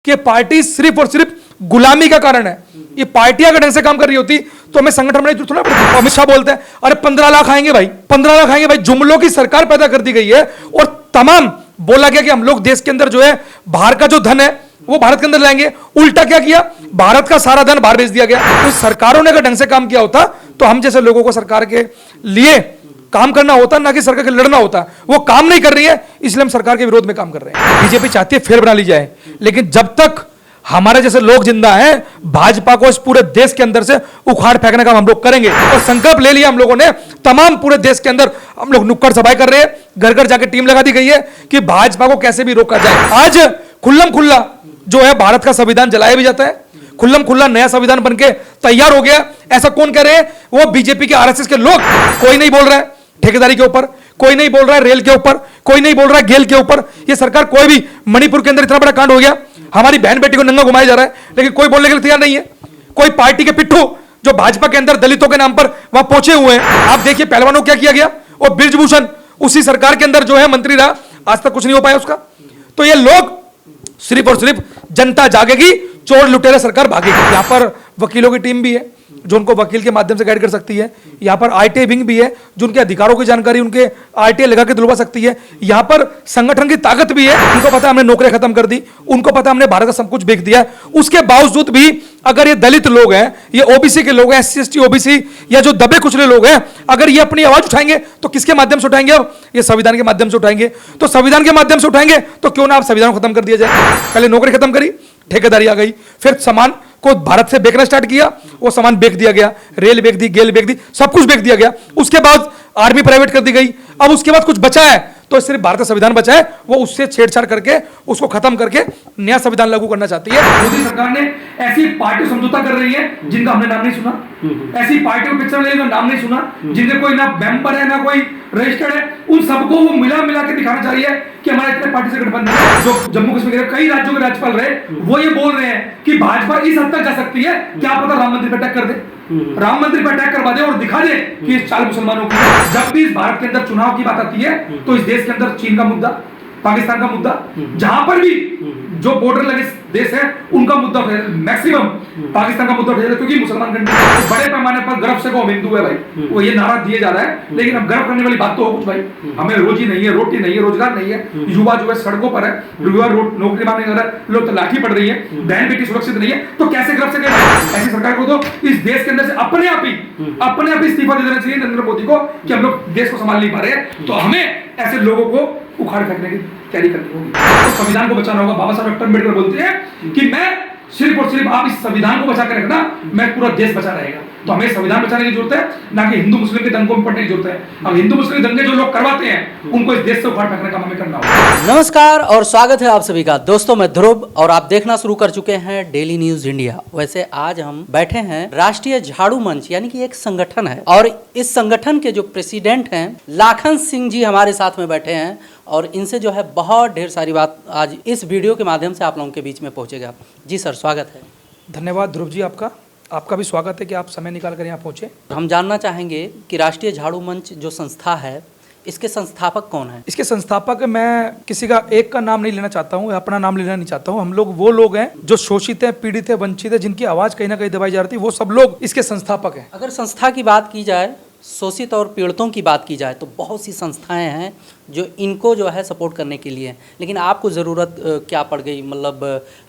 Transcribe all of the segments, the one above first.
कि पार्टी सिर्फ और सिर्फ गुलामी का कारण है। ये पार्टियां अगर ढंग से काम कर रही होती तो हमें संगठन बनाने की जरूरत थोड़ा पड़ती। अमित शाह बोलते हैं अरे 15 लाख आएंगे भाई, 15 लाख आएंगे भाई। जुमलों की सरकार पैदा कर दी गई है और तमाम बोला गया कि हम लोग देश के अंदर जो है बाहर का जो धन है वो भारत के अंदर लाएंगे। उल्टा क्या किया, भारत का सारा धन बाहर भेज दिया गया। तो सरकारों ने अगर ढंग से काम किया होता तो हम जैसे लोगों को सरकार के लिए काम करना होता, ना कि सरकार के लड़ना होता। वो काम नहीं कर रही है, इसलिए हम सरकार के विरोध में काम कर रहे हैं। बीजेपी चाहती है फेर बना ली जाए, लेकिन जब तक हमारे जैसे लोग जिंदा हैं, भाजपा को इस पूरे देश के अंदर से उखाड़ फेंकने का हम लोग करेंगे। और संकल्प ले लिया हम लोगों ने, तमाम पूरे देश के अंदर हम लोग नुक्कड़ सभाएं कर रहे हैं, घर घर जाके टीम लगा दी गई है कि भाजपा को कैसे भी रोका जाए। आज खुल्लम खुल्ला जो है भारत का संविधान जलाया भी जाता है, खुल्लम खुल्ला नया संविधान बनके तैयार हो गया। ऐसा कौन कह रहे हैं? वो बीजेपी के आरएसएस के लोग। कोई नहीं बोल रहा है ठेकेदारी के ऊपर, कोई नहीं बोल रहा है रेल के ऊपर, कोई नहीं बोल रहा है गेल के ऊपर। ये सरकार कोई भी, मणिपुर के अंदर इतना बड़ा कांड हो गया, हमारी बहन बेटी को नंगा घुमाया जा रहा है, लेकिन कोई बोलने के लिए तैयार नहीं है। कोई पार्टी के पिट्ठू जो भाजपा के अंदर दलितों के नाम पर वहां पहुंचे हुए हैं। आप देखिए पहलवानों को क्या किया गया, और ब्रिजभूषण उसी सरकार के अंदर जो है मंत्री रहा, आज तक कुछ नहीं हो पाया उसका। तो ये लोग सिर्फ और सिर्फ जनता जागेगी, चोर लुटेरा सरकार भागेगी। यहां पर वकीलों की टीम भी है जो उनको वकील के माध्यम से गाइड कर सकती है। यहाँ पर आरटीआई विंग भी है जो उनके अधिकारों की जानकारी उनके आरटीआई लगा के दिलवा सकती है। यहाँ पर संगठन की ताकत भी है। उनको पता है हमने नौकरियां खत्म कर दी, उनको पता हमने भारत का सब कुछ बेच दिया। उसके बावजूद भी अगर ये दलित लोग हैं, ये ओबीसी के लोग हैं, एससी एसटी ओबीसी या जो दबे कुचले लोग हैं, अगर ये अपनी आवाज उठाएंगे तो किसके माध्यम से उठाएंगे? अब ये संविधान के माध्यम से उठाएंगे। तो संविधान के माध्यम से उठाएंगे तो क्यों ना आप संविधान खत्म कर दिया जाए। पहले नौकरी खत्म करी, ठेकेदारी आ गई, फिर सामान को भारत से बेचना स्टार्ट किया, वो सामान बेच दिया गया, रेल बेच दी, गेल बेच दी, सब कुछ बेच दिया गया। उसके बाद आर्मी प्राइवेट कर दी गई। अब उसके बाद कुछ बचा है तो सिर्फ भारत का संविधान बचा है, वो उससे छेड़छाड़ करके उसको खत्म करके नया संविधान लागू करना चाहती है। मोदी सरकार ने ऐसी पार्टी समझौता कर रही है जिनका हमने नाम नहीं सुना, ऐसी पार्टी को पिक्चर लेने का नाम नहीं सुना, जिनके कोई ना मेंबर है ना कोई रजिस्टर्ड है। उन सबको वो मिला के दिखाना चाह रही है कि हमारा इतने पार्टी से गठबंधन है। जो जम्मू कश्मीर के कई राज्यों के राज्यपाल रहे, वो ये बोल रहे हैं कि भाजपा इस हद तक जा सकती है, क्या पता राम मंदिर पर अटैक कर दे, राम मंदिर पर अटैक करवा दे और दिखा दे कि इस चाल मुसलमानों की। जब भी इस भारत के अंदर चुनाव की बात आती है तो इस देश के अंदर चीन का मुद्दा, पाकिस्तान का मुद्दा, जहां पर भी जो बॉर्डर लगे देश है उनका मुद्दा उठाया, मैक्सिमम पाकिस्तान का मुद्दा उठाया, क्योंकि मुसलमान कंट्री बड़े पैमाने पर गर्व से को हिंदू है भाई, वो ये नारा दिए जा रहा है। लेकिन अब गर्व करने वाली बात तो हो कुछ भाई, हमें रोजी नहीं है, रोटी नहीं है, रोजगार नहीं है, युवा जो है सड़कों पर है, युवा नौकरी मांगने जा रहा है, लोग तो लाठी पड़ रही है, बहन बेटी सुरक्षित नहीं है, तो कैसे गर्व से करें? ऐसी सरकार को तो इस देश के अंदर से अपने आप ही इस्तीफा दे देना चाहिए नरेंद्र मोदी को कि हम लोग देश को संभाल नहीं पा रहे। तो हमें ऐसे लोगों को उखाड़ फेंकने की तैयारी करनी होगी, तो संविधान को बचाना होगा। बाबा साहब डॉक्टर अम्बेडकर बोलते हैं कि मैं सिर्फ और सिर्फ आप इस संविधान को बचा कर रखना, मैं पूरा देश बचा रहेगा। तो हमें संविधान बचाने की जरूरत है, ना कि हिंदू मुस्लिम के दंगों में पड़ने की जरूरत है। अब हिंदू मुस्लिम दंगे जो लोग करवाते हैं उनको इस देश से उखाड़ फेंकने का हमें करना होगा। नमस्कार और स्वागत है आप सभी का। दोस्तों मैं ध्रुव और आप देखना शुरू कर चुके हैं डेली न्यूज इंडिया। वैसे आज हम बैठे हैं राष्ट्रीय झाड़ू मंच यानी कि एक संगठन है, और इस संगठन के जो प्रेसिडेंट हैं लाखन सिंह जी हमारे साथ में बैठे हैं, और इनसे जो है बहुत ढेर सारी बात आज इस वीडियो के माध्यम से आप लोगों के बीच में पहुंचेगा। जी सर, स्वागत है। धन्यवाद ध्रुव जी, आपका भी स्वागत है कि आप समय निकाल कर यहाँ पहुंचे। हम जानना चाहेंगे कि राष्ट्रीय झाड़ू मंच जो संस्था है, इसके संस्थापक कौन है? इसके संस्थापक मैं किसी का एक का नाम नहीं लेना चाहता हूँ, अपना नाम लेना नहीं चाहता हूँ। हम लोग वो लोग हैं जो शोषित हैं, पीड़ित है, वंचित है, जिनकी आवाज कहीं ना कहीं दबाई जा रही है, वो सब लोग इसके संस्थापक हैं। अगर संस्था की बात की जाए, शोषित और पीड़ितों की बात की जाए, तो बहुत सी संस्थाएं हैं जो इनको जो है सपोर्ट करने के लिए, लेकिन आपको ज़रूरत क्या पड़ गई मतलब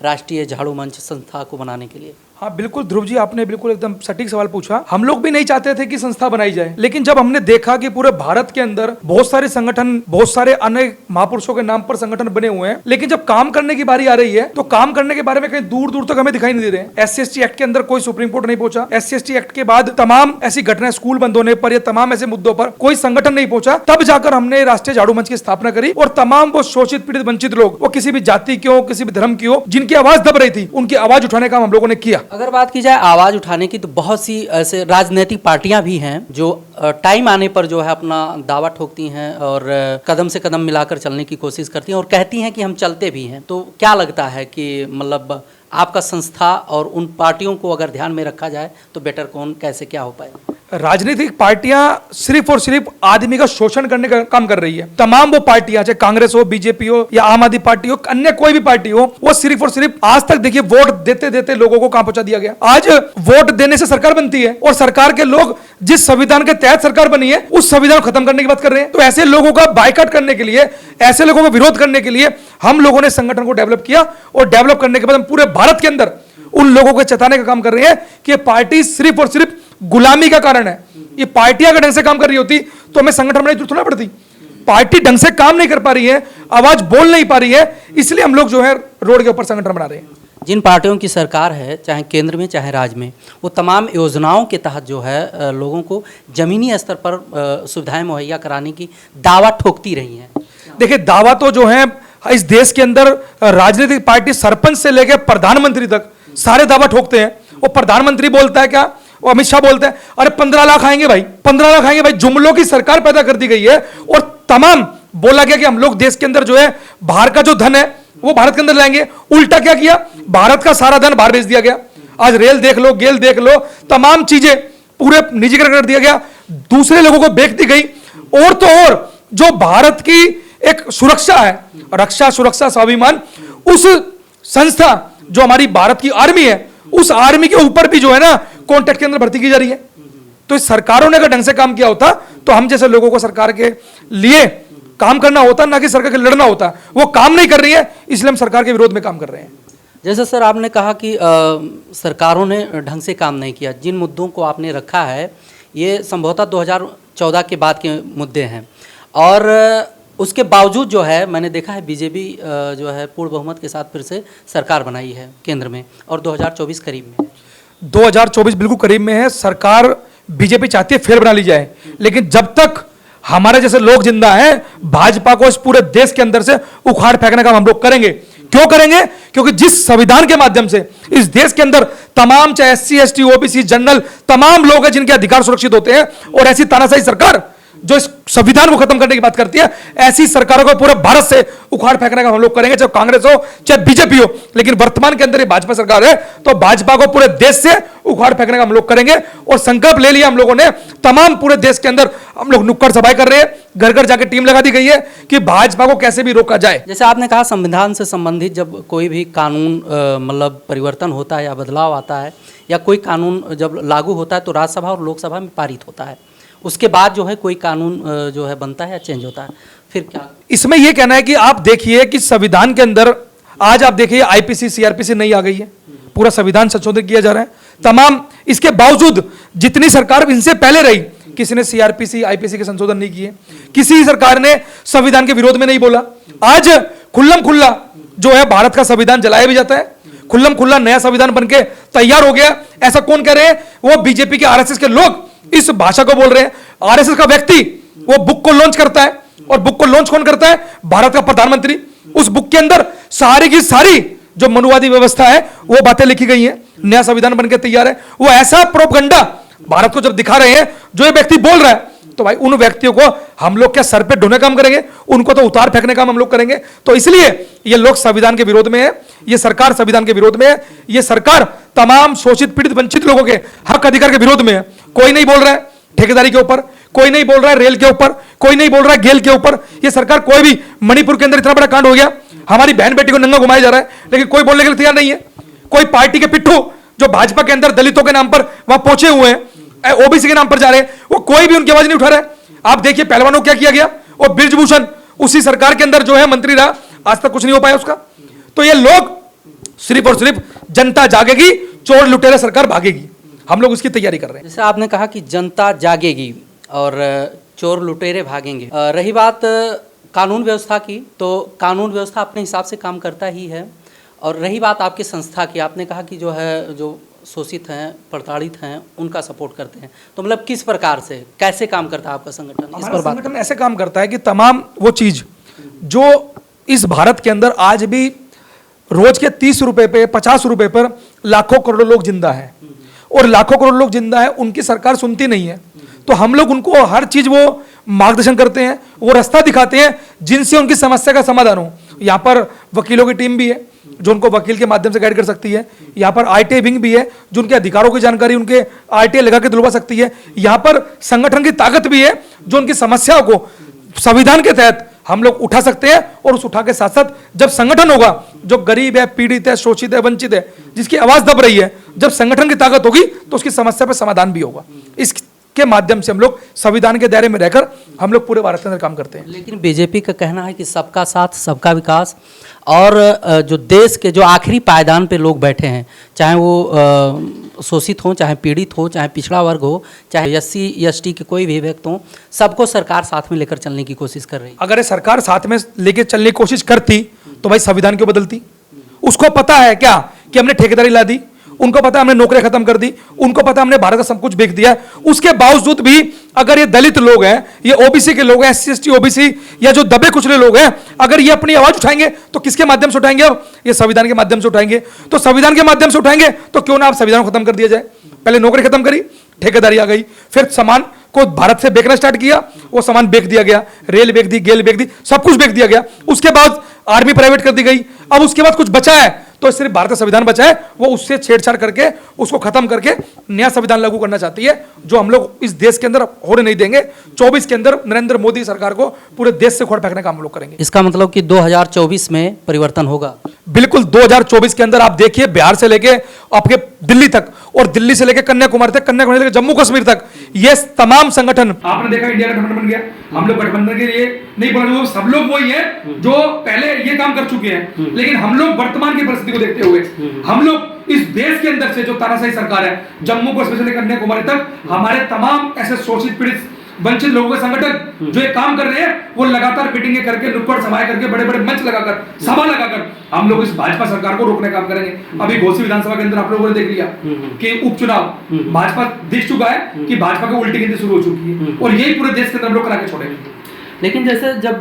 राष्ट्रीय झाड़ू मंच संस्था को बनाने के लिए? हाँ बिल्कुल ध्रुव जी, आपने बिल्कुल एकदम सटीक सवाल पूछा। हम लोग भी नहीं चाहते थे कि संस्था बनाई जाए, लेकिन जब हमने देखा कि पूरे भारत के अंदर बहुत सारे संगठन, बहुत सारे अन्य महापुरुषों के नाम पर संगठन बने हुए हैं, लेकिन जब काम करने की बारी आ रही है तो काम करने के बारे में कहीं दूर दूर तक हमें दिखाई नहीं दे रहे। SC/ST एक्ट के अंदर कोई सुप्रीम कोर्ट नहीं पहुंचा। SC/ST एक्ट के बाद तमाम ऐसी घटनाएं, स्कूल बंद होने पर या तमाम ऐसे मुद्दों पर कोई संगठन नहीं पहुंचा। तब जाकर हमने राष्ट्रीय झाड़ू मंच की स्थापना करी, और तमाम वो शोषित, पीड़ित, वंचित लोग, वो किसी भी जाति के हो, किसी भी धर्म की हो, जिनकी आवाज दब रही थी, उनकी आवाज उठाने का हम लोगों ने किया। अगर बात की जाए आवाज उठाने की, तो बहुत सी ऐसे राजनीतिक पार्टियां भी हैं जो टाइम आने पर जो है अपना दावा ठोकती हैं और कदम से कदम मिलाकर चलने की कोशिश करती हैं और कहती हैं कि हम चलते भी हैं। तो क्या लगता है कि मतलब आपका संस्था और उन पार्टियों को अगर ध्यान में रखा जाए तो बेटर कौन, कैसे क्या हो पाए? राजनीतिक पार्टियां सिर्फ और सिर्फ आदमी का शोषण करने का काम कर रही है। तमाम वो पार्टियां, चाहे कांग्रेस हो, बीजेपी हो या आम आदमी पार्टी हो, अन्य कोई भी पार्टी हो, वो सिर्फ और सिर्फ आज तक देखिए वोट देते देते लोगों को कहां पहुंचा दिया गया। आज वोट देने से सरकार बनती है और सरकार के लोग जिस संविधान के तहत सरकार बनी है उस संविधान को खत्म करने की बात कर रहे हैं। तो ऐसे लोगों का बायकॉट करने के लिए, ऐसे लोगों का विरोध करने के लिए हम लोगों ने संगठन को डेवलप किया और डेवलप करने के बाद हम पूरे भारत के अंदर उन लोगों को चेताने का काम कर रहे हैं कि ये पार्टी सिर्फ और सिर्फ गुलामी का कारण है। ये पार्टियां अगर ढंग से काम कर रही होती तो हमें संगठन बनाने की जरूरत ना पड़ती। पार्टी ढंग से काम नहीं कर पा रही है, आवाज बोल नहीं पा रही है, इसलिए हम लोग जो है रोड के ऊपर संगठन बना रहे हैं। जिन पार्टियों की सरकार है, चाहे केंद्र में चाहे राज्य में, वो तमाम योजनाओं के तहत जो है लोगों को जमीनी स्तर पर सुविधाएं मुहैया कराने की दावा ठोकती रही हैं। देखिए, दावा तो जो है इस देश के अंदर राजनीतिक पार्टी सरपंच से लेकर प्रधानमंत्री तक सारे दावा ठोकते हैं। वो प्रधानमंत्री बोलता है क्या, वो अमित शाह बोलते हैं, अरे 15 लाख आएंगे भाई, 15 लाख आएंगे भाई। जुमलों की सरकार पैदा कर दी गई है और तमाम बोला गया कि हम लोग देश के अंदर जो है बाहर का जो धन है वो भारत के अंदर लाएंगे। उल्टा क्या किया, भारत का सारा धन बाहर भेज दिया गया। आज रेल देख लो, गेल देख लो, तमाम चीजें पूरे निजीकरण कर दिया गया, दूसरे लोगों को बेच दी गई। और तो और जो भारत की एक सुरक्षा है, रक्षा सुरक्षा स्वाभिमान, उस संस्था जो हमारी भारत की आर्मी है, उस आर्मी के ऊपर भी जो है ना कॉन्ट्रैक्ट के अंदर भर्ती की जा रही है। तो इस सरकारों ने अगर ढंग से काम किया होता तो हम जैसे लोगों को सरकार के लिए काम करना होता, ना कि सरकार के लड़ना होता। वो काम नहीं कर रही है, इसलिए हम सरकार के विरोध में काम कर रहे हैं। जैसे सर आपने कहा कि सरकारों ने ढंग से काम नहीं किया, जिन मुद्दों को आपने रखा है ये संभवतः 2014 के बाद के मुद्दे हैं, और उसके बावजूद जो है मैंने देखा है बीजेपी जो है पूर्ण बहुमत के साथ फिर से सरकार बनाई है केंद्र में, और 2024 करीब में है। 2024 बिल्कुल करीब में है। सरकार बीजेपी चाहती है फिर बना ली जाए, लेकिन जब तक हमारे जैसे लोग जिंदा हैं, भाजपा को इस पूरे देश के अंदर से उखाड़ फेंकने का हम लोग करेंगे। क्यों करेंगे? क्योंकि जिस संविधान के माध्यम से इस देश के अंदर तमाम, चाहे एससी, एसटी, ओबीसी, जनरल, तमाम लोग हैं जिनके अधिकार सुरक्षित होते हैं, और ऐसी तानाशाही सरकार जो इस संविधान को खत्म करने की बात करती है, ऐसी सरकारों को पूरे भारत से उखाड़ फेंकने का हम लोग करेंगे, चाहे कांग्रेस हो चाहे बीजेपी हो। लेकिन वर्तमान के अंदर ये भाजपा सरकार है, तो भाजपा को पूरे देश से उखाड़ फेंकने का हम लोग करेंगे। और संकल्प ले लिया हम लोगों ने, तमाम पूरे देश के अंदर हम लोग नुक्कड़ सभाएं कर रहे हैं, घर घर जाकर टीम लगा दी गई है कि भाजपा को कैसे भी रोका जाए। जैसे आपने कहा संविधान से संबंधित जब कोई भी कानून मतलब परिवर्तन होता है या बदलाव आता है, या कोई कानून जब लागू होता है तो राज्यसभा और लोकसभा में पारित होता है, उसके बाद जो है कोई कानून जो है बनता है या चेंज होता है, फिर क्या? इसमें यह कहना है कि आप देखिए कि संविधान के अंदर आज आप देखिए आईपीसी, सीआरपीसी नई आ गई है, पूरा संविधान संशोधित किया जा रहा है। तमाम इसके बावजूद जितनी सरकार इनसे पहले रही, किसी ने सीआरपीसी, आईपीसी के संशोधन नहीं किए, किसी सरकार ने संविधान के विरोध में नहीं बोला। आज खुल्लम खुल्ला जो है भारत का संविधान जलाया भी जाता है, खुल्लम खुल्ला नया संविधान बनके तैयार हो गया। ऐसा कौन कह रहे हैं? वो बीजेपी के, आरएसएस के लोग इस भाषा को बोल रहे हैं। आरएसएस का व्यक्ति वो बुक को लॉन्च करता है, और बुक को लॉन्च कौन करता है? भारत का प्रधानमंत्री। उस बुक के अंदर सारी की सारी जो मनुवादी व्यवस्था है वो बातें लिखी गई हैं, नया संविधान बनकर तैयार है। वो ऐसा प्रोपगंडा भारत को जब दिखा रहे हैं, जो ये व्यक्ति बोल रहा है, तो भाई उन व्यक्तियों को हम लोग क्या सर पे ढोने काम करेंगे? उनको तो उतार फेंकने काम हम लोग करेंगे। तो इसलिए ये लोग संविधान के विरोध में है, ये सरकार संविधान के विरोध में है, ये सरकार तमाम शोषित, पीड़ित, वंचित लोगों के हक अधिकार के विरोध में है। कोई नहीं बोल रहा है ठेकेदारी के ऊपर, कोई नहीं बोल रहा है रेल के ऊपर, कोई नहीं बोल रहा है गेल के ऊपर। ये सरकार कोई भी, मणिपुर के अंदर इतना बड़ा कांड हो गया, हमारी बहन बेटी को नंगा घुमाया जा रहा है, लेकिन कोई बोलने के लिए तैयार नहीं है। कोई पार्टी के पिट्ठू जो भाजपा के अंदर दलितों के नाम पर वहां पहुंचे हुए हैं, ओबीसी के नाम पर जा रहे हैं, वो कोई भी उनकी आवाज नहीं उठा रहा है। आप देखिए पहलवानों को क्या किया गया, वो ब्रिजभूषण उसी सरकार के अंदर जो है मंत्री रहा, आज तक कुछ नहीं हो पाया उसका। तो ये लोग सिर्फ और सिर्फ जनता जागेगी, चोर लुटेरा सरकार भागेगी, हम लोग उसकी तैयारी कर रहे हैं। जैसे आपने कहा कि जनता जागेगी और चोर लुटेरे भागेंगे। रही बात कानून व्यवस्था की, तो कानून व्यवस्था अपने हिसाब से काम करता ही है। और रही बात आपकी संस्था की, आपने कहा कि जो है जो शोषित हैं, प्रताड़ित हैं, उनका सपोर्ट करते हैं, तो मतलब किस प्रकार से, कैसे काम करता है आपका संगठन? इस पर बात। संगठन ऐसे काम करता है कि तमाम वो चीज जो इस भारत के अंदर आज भी रोज के 30 रुपए पे, 50 रुपए पर लाखों करोड़ों लोग जिंदा है, और लाखों करोड़ लोग जिंदा है, उनकी सरकार सुनती नहीं है। तो हम लोग उनको हर चीज वो मार्गदर्शन करते हैं, वो रास्ता दिखाते हैं जिनसे उनकी समस्या का समाधान हो। यहाँ पर वकीलों की टीम भी है, जो उनको वकील के माध्यम से गाइड कर सकती है। यहाँ पर आईटी विंग भी है जो उनके अधिकारों की जानकारी उनके आईटी लगा के दिलवा सकती है। यहाँ पर संगठन की ताकत भी है जो उनकी समस्याओं को संविधान के तहत हम लोग उठा सकते हैं। और उस उठा के साथ साथ जब संगठन होगा जो गरीब है, पीड़ित है, शोषित है, वंचित है, जिसकी आवाज दब रही है, जब संगठन की ताकत होगी तो उसकी समस्या पर समाधान भी होगा। इसके माध्यम से हम लोग संविधान के दायरे में रहकर हम लोग पूरे भारत के अंदर काम करते हैं। लेकिन बीजेपी का कहना है कि सबका साथ सबका विकास, और जो देश के जो आखिरी पायदान पे लोग बैठे हैं, चाहे वो शोषित हो, चाहे पीड़ित हो, चाहे पिछड़ा वर्ग हो, चाहे SC ST के कोई भी व्यक्ति हो, सबको सरकार साथ में लेकर चलने की कोशिश कर रही है। अगर ये सरकार साथ में लेके चलने की कोशिश करती तो भाई संविधान क्यों बदलती? उसको पता है क्या कि हमने ठेकेदारी ला दी, उनको पता है हमने नौकरियां खत्म कर दी, उनको पता है हमने भारत का सब कुछ बेच दिया। उसके बावजूद भी अगर ये दलित लोग हैं, ये OBC के लोग हैं, SC ST OBC या जो दबे कुचले लोग हैं, अगर ये अपनी आवाज उठाएंगे तो किसके माध्यम से उठाएंगे? अब ये संविधान के माध्यम से उठाएंगे। तो संविधान के माध्यम से उठाएंगे तो क्यों ना आप संविधान को खत्म कर दिया जाए। पहले नौकरी खत्म करी, ठेकेदारी आ गई, फिर सामान को भारत से बेचना स्टार्ट किया, वो सामान बेच दिया गया, रेल बेच दी, गेल बेच दी, सब कुछ बेच दिया गया। उसके बाद आर्मी प्राइवेट कर दी गई। अब उसके बाद कुछ बचा है तो सिर्फ भारत का संविधान बचा है, वो उससे छेड़छाड़ करके उसको खत्म करके नया संविधान लागू करना चाहती है, जो हम लोग इस देश के अंदर होने नहीं देंगे। 24 के अंदर नरेंद्र मोदी सरकार को पूरे देश से खोड़ फेंकने का हम लोग करेंगे। इसका मतलब कि 2024 में परिवर्तन होगा। बिल्कुल 2024 के अंदर आप देखिए, बिहार से लेके आपके दिल्ली तक, और दिल्ली से लेके कन्याकुमारी तक, कन्याकुमारी से लेके जम्मू कश्मीर तक, ये तमाम संगठन, आपने देखा इंडिया गठबंधन बन गया। हम लोग गठबंधन के लिए नहीं बोल रहे, सब लोग वही है जो पहले ये काम कर चुके हैं। लेकिन हम लोग वर्तमान की परिस्थिति को देखते हुए, हम लोग इस देश के अंदर से जो तानाशाही सरकार है, जम्मू कश्मीर से लेकर कन्याकुमारी तक, हमारे तमाम ऐसे शोषित पीड़ित वंचित लोगों के संगठन जो ये काम कर रहे हैं, वो लगातार मीटिंगें करके, नुक्कड़ सभाएं करके, बड़े बड़े मंच लगाकर, सभा लगाकर हम लोग इस भाजपा सरकार को रोकने का काम करेंगे। अभी घोसी विधानसभा के अंदर आप लोगों ने देख लिया कि उपचुनाव भाजपा दिख चुका है कि भाजपा की उल्टी गिनती शुरू हो चुकी है, और यही पूरे देश के अंदर हम लोग करा के छोड़ेंगे। लेकिन जैसे जब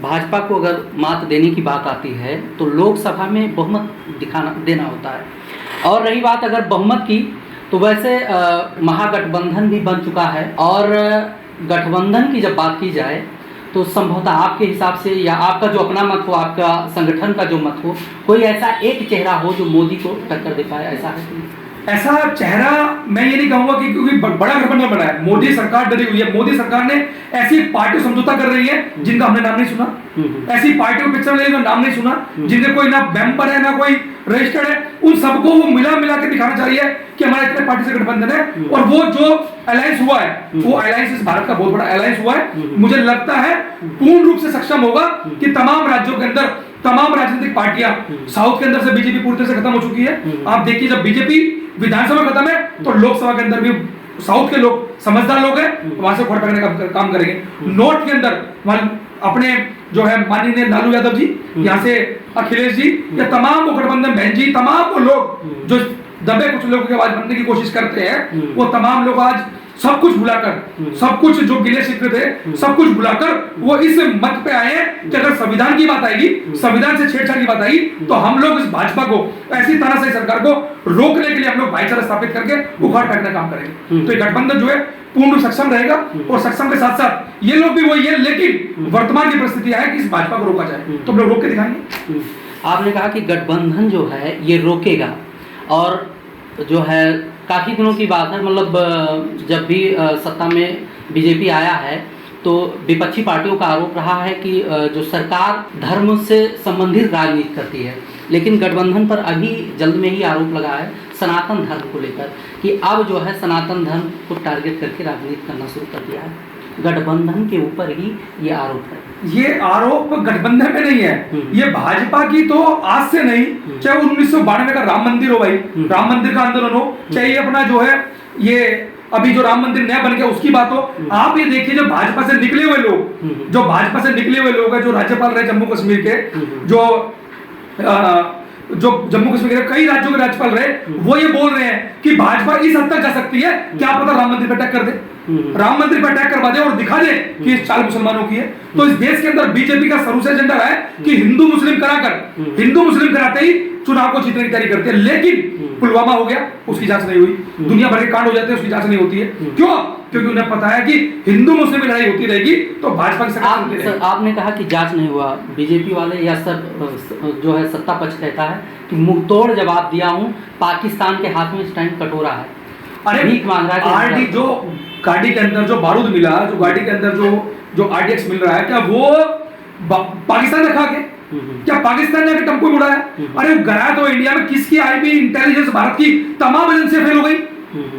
भाजपा को अगर मात देने की बात आती है तो लोकसभा में बहुमत देना होता है, और रही बात अगर बहुमत की, तो वैसे महागठबंधन भी बन चुका है। और गठबंधन की जब बात की जाए तो संभवतः आपके हिसाब से, या आपका जो अपना मत हो, आपका संगठन का जो मत हो, कोई ऐसा एक चेहरा हो जो मोदी को टक्कर दे पाए, ऐसा है? ऐसा चेहरा मैं ये नहीं कहूंगा कि क्योंकि बड़ा गठबंधन बना है, मोदी सरकार डरी हुई है। मोदी सरकार ने ऐसी पार्टी समझौता कर रही है जिनका हमने नाम नहीं सुना, ऐसी पार्टी को पिक्चर लेने का नाम नहीं सुना, जिनके कोई ना मेंबर है ना कोई रजिस्टर्ड है, उन सबको वो मिला के दिखाना चाहिए कि हमारा इतने पार्टी से गठबंधन है। और वो जो अलायंस हुआ है, वो अलायंस इस भारत का बहुत बड़ा अलायंस हुआ है। मुझे लगता है पूर्ण रूप से सक्षम होगा कि तमाम राज्यों के अंदर तमाम राजनीतिक पार्टियां, साउथ के अंदर से बीजेपी पूरी तरह से खत्म हो चुकी है। आप देखिए, जब बीजेपी विधानसभा खत्म है तो लोकसभा के अंदर भी साउथ के लोग समझदार लोग हैं, वहां से खोड़ फेंकने का काम करेंगे। नॉर्थ के अंदर अपने जो है माननीय लालू यादव जी, यहाँ से अखिलेश जी, या तमाम वो गठबंधन बहन जी, तमाम वो लोग जो दबे कुछ लोगों की आवाज बनने की कोशिश करते हैं, वो तमाम लोग आज सब कुछ भुलाकर, सब कुछ जो गिले शिकवे थे, सब कुछ भुलाकर वो इस मत पे आए हैं कि अगर संविधान की बात आएगी, संविधान से छेड़छाड़ की बात आएगी, तो हम लोग इस भाजपा को, ऐसी तानाशाही सरकार को रोकने के लिए हम लोग भाईचारा स्थापित करके उखाड़ फेंकने का काम करेंगे। तो ये गठबंधन जो है पूर्ण रूप सक्षम रहेगा, और सक्षम के साथ साथ ये लोग भी वही है, लेकिन वर्तमान की परिस्थिति है कि इस भाजपा को रोका जाए, तो हम लोग रोक के दिखाएंगे। आपने कहा कि गठबंधन जो है ये रोकेगा, और जो है काफ़ी दिनों की बात है, मतलब जब भी सत्ता में बीजेपी आया है तो विपक्षी पार्टियों का आरोप रहा है कि जो सरकार धर्म से संबंधित राजनीति करती है, लेकिन गठबंधन पर अभी जल्द में ही आरोप लगा है सनातन धर्म को लेकर कि अब जो है सनातन धर्म को टारगेट करके राजनीति करना शुरू कर दिया है। गठबंधन के ऊपर ही ये आरोप है। ये आरोप गठबंधन में नहीं है, ये भाजपा की तो आज से नहीं, चाहे 1992 का राम मंदिर हो भाई, राम मंदिर का आंदोलन हो, चाहे ये अपना जो है ये अभी जो राम मंदिर नया बन गया उसकी बात हो। आप ये देखिए, जो भाजपा से निकले हुए लोग, जो भाजपा से निकले हुए लोग हैं, जो राज्यपाल रहे जम्मू कश्मीर के, जो जम्मू कश्मीर के कई राज्यों के राज्यपाल रहे, वो ये बोल रहे हैं कि भाजपा इस हद तक जा सकती है, क्या पता राम मंदिर पे अटैक कर दे। राम मंदिर पर अटैक करवा दे और दिखा दे कि ये चाल मुसलमानों की है। तो इस देश के अंदर बीजेपी का शुरू से एजेंडा है कि हिंदू मुस्लिम कराते ही चुनाव को जीतने की तैयारी करते हैं। लेकिन पुलवामा हो गया, उसकी जांच नहीं हुई, दुनिया भर के कांड हो जाते हैं, उसकी जांच नहीं होती है। क्यों? क्योंकि उन्हें पता है कि हिंदू मुस्लिम की लड़ाई होती रहेगी तो भाजपा की सरकार। आपने कहा कि जांच नहीं हुआ, बीजेपी वाले या सर जो है सत्ता पक्ष कहता है कि मुंहतोड़ जवाब दिया हूं, पाकिस्तान के हाथ में इस टाइम कटोरा है, अरे भीख मांग रहा है। आरडी जो गाड़ी के अंदर जो बारूद मिला, जो गाड़ी के अंदर जो आरडीएक्स मिल रहा है, क्या वो पाकिस्तान ने खा के, क्या पाकिस्तान ने टम्पो उड़ाया? अरे वो गया तो इंडिया में किसकी आईबी इंटेलिजेंस भारत की तमाम एजेंसियां फेल हो गई,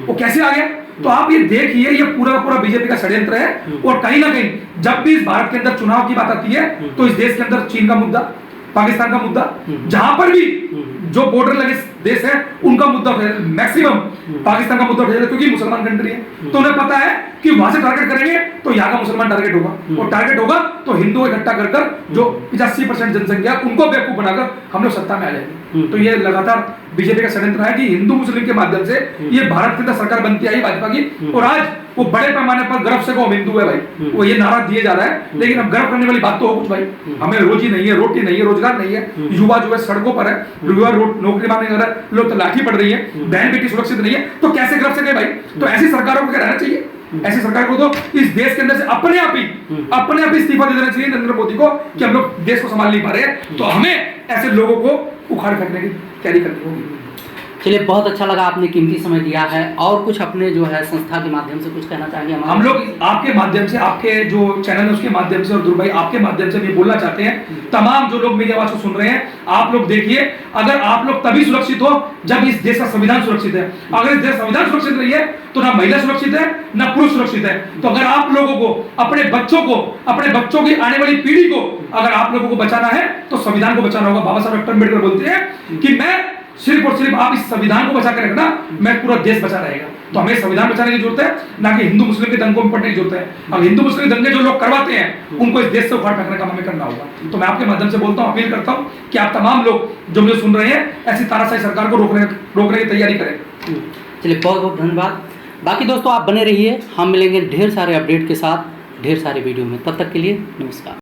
वो कैसे आ गया? तो आप ये देखिए, ये पूरा का पूरा बीजेपी का षड्यंत्र है। और कहीं ना कहीं जब भी इस भारत के अंदर चुनाव की बात आती है तो इस देश के अंदर चीन का मुद्दा, पाकिस्तान का मुद्दा, जहां पर भी जो बॉर्डर लगे देश है उनका मुद्दा मैक्सिमम पाकिस्तान का मुद्दा उठेगा, क्योंकि मुसलमान कंट्री है। तो उन्हें पता है कि वहां से टारगेट करेंगे तो यहाँ का मुसलमान टारगेट होगा, और टारगेट होगा तो हिंदुओं इकट्ठा कर जो 85% जनसंख्या उनको बेवकूफ बनाकर हम लोग सत्ता में आ जाएंगे। तो ये लगातार बीजेपी का षड्यंत्र है कि हिंदू मुस्लिम के माध्यम से ये भारत के अंदर सरकार बनती आई भाजपा की। और आज वो बड़े पैमाने पर गर्व से को हम हिंदू है भाई, वो ये नारा दिए जा रहा है। लेकिन अब गर्व करने वाली बात तो हो कुछ भाई, हमें रोजी नहीं है, रोटी नहीं है, रोजगार नहीं है, युवा जो है सड़कों पर है, युवा नौकरी मांगने जा रहा है, लोग तो लाठी पड़ रही है, बहन बेटी सुरक्षित नहीं है, तो कैसे गर्व से गए भाई? तो ऐसी सरकारों को क्या रहना चाहिए? ऐसी सरकार को तो इस देश के अंदर से अपने आप ही इस्तीफा दे देना चाहिए नरेंद्र मोदी को कि हम लोग देश को संभाल नहीं पा रहे हैं, तो हमें ऐसे लोगों को उखाड़ फेंकने की तैयारी करनी होगी। चलिए, बहुत अच्छा लगा, आपने कीमती समय दिया है। और कुछ अपने जो है संस्था के माध्यम से कुछ कहना चाहेंगे? हम लोग आपके माध्यम से, आपके जो चैनल है उसके माध्यम से, और दुर्ग भाई आपके माध्यम से भी बोलना चाहते हैं तमाम जो लोग मेरी आवाज को सुन रहे हैं, आप लोग देखिए, अगर आप लोग तभी सुरक्षित हो जब इस देश का संविधान सुरक्षित है। अगर इस देश का संविधान सुरक्षित नहीं है तो ना महिला सुरक्षित है ना पुरुष सुरक्षित है। तो अगर आप लोगों को, अपने बच्चों की आने वाली पीढ़ी को अगर आप लोगों को बचाना है तो संविधान को बचाना होगा। बाबा साहब डॉक्टर अम्बेडकर बोलते हैं कि मैं सिर्फ और सिर्फ आप इस संविधान को बचा कर रखना, मैं पूरा देश बचा रहेगा। तो हमें संविधान बचाने की जरूरत है, ना कि हिंदू मुस्लिम के दंगों में पड़ने की जरूरत है। अब हिंदू मुस्लिम दंगे जो लोग करवाते हैं उनको इस देश से उखाड़ फेंकने का हमें करना होगा। तो मैं आपके माध्यम से बोलता हूँ, अपील करता हूँ कि आप तमाम लोग जो मुझे सुन रहे हैं ऐसी तानाशाही सरकार को रोकने की तैयारी करें। चलिए, बहुत बहुत धन्यवाद। बाकी दोस्तों आप बने रहिए, हम मिलेंगे ढेर सारे अपडेट के साथ ढेर सारे वीडियो में। तब तक के लिए नमस्कार।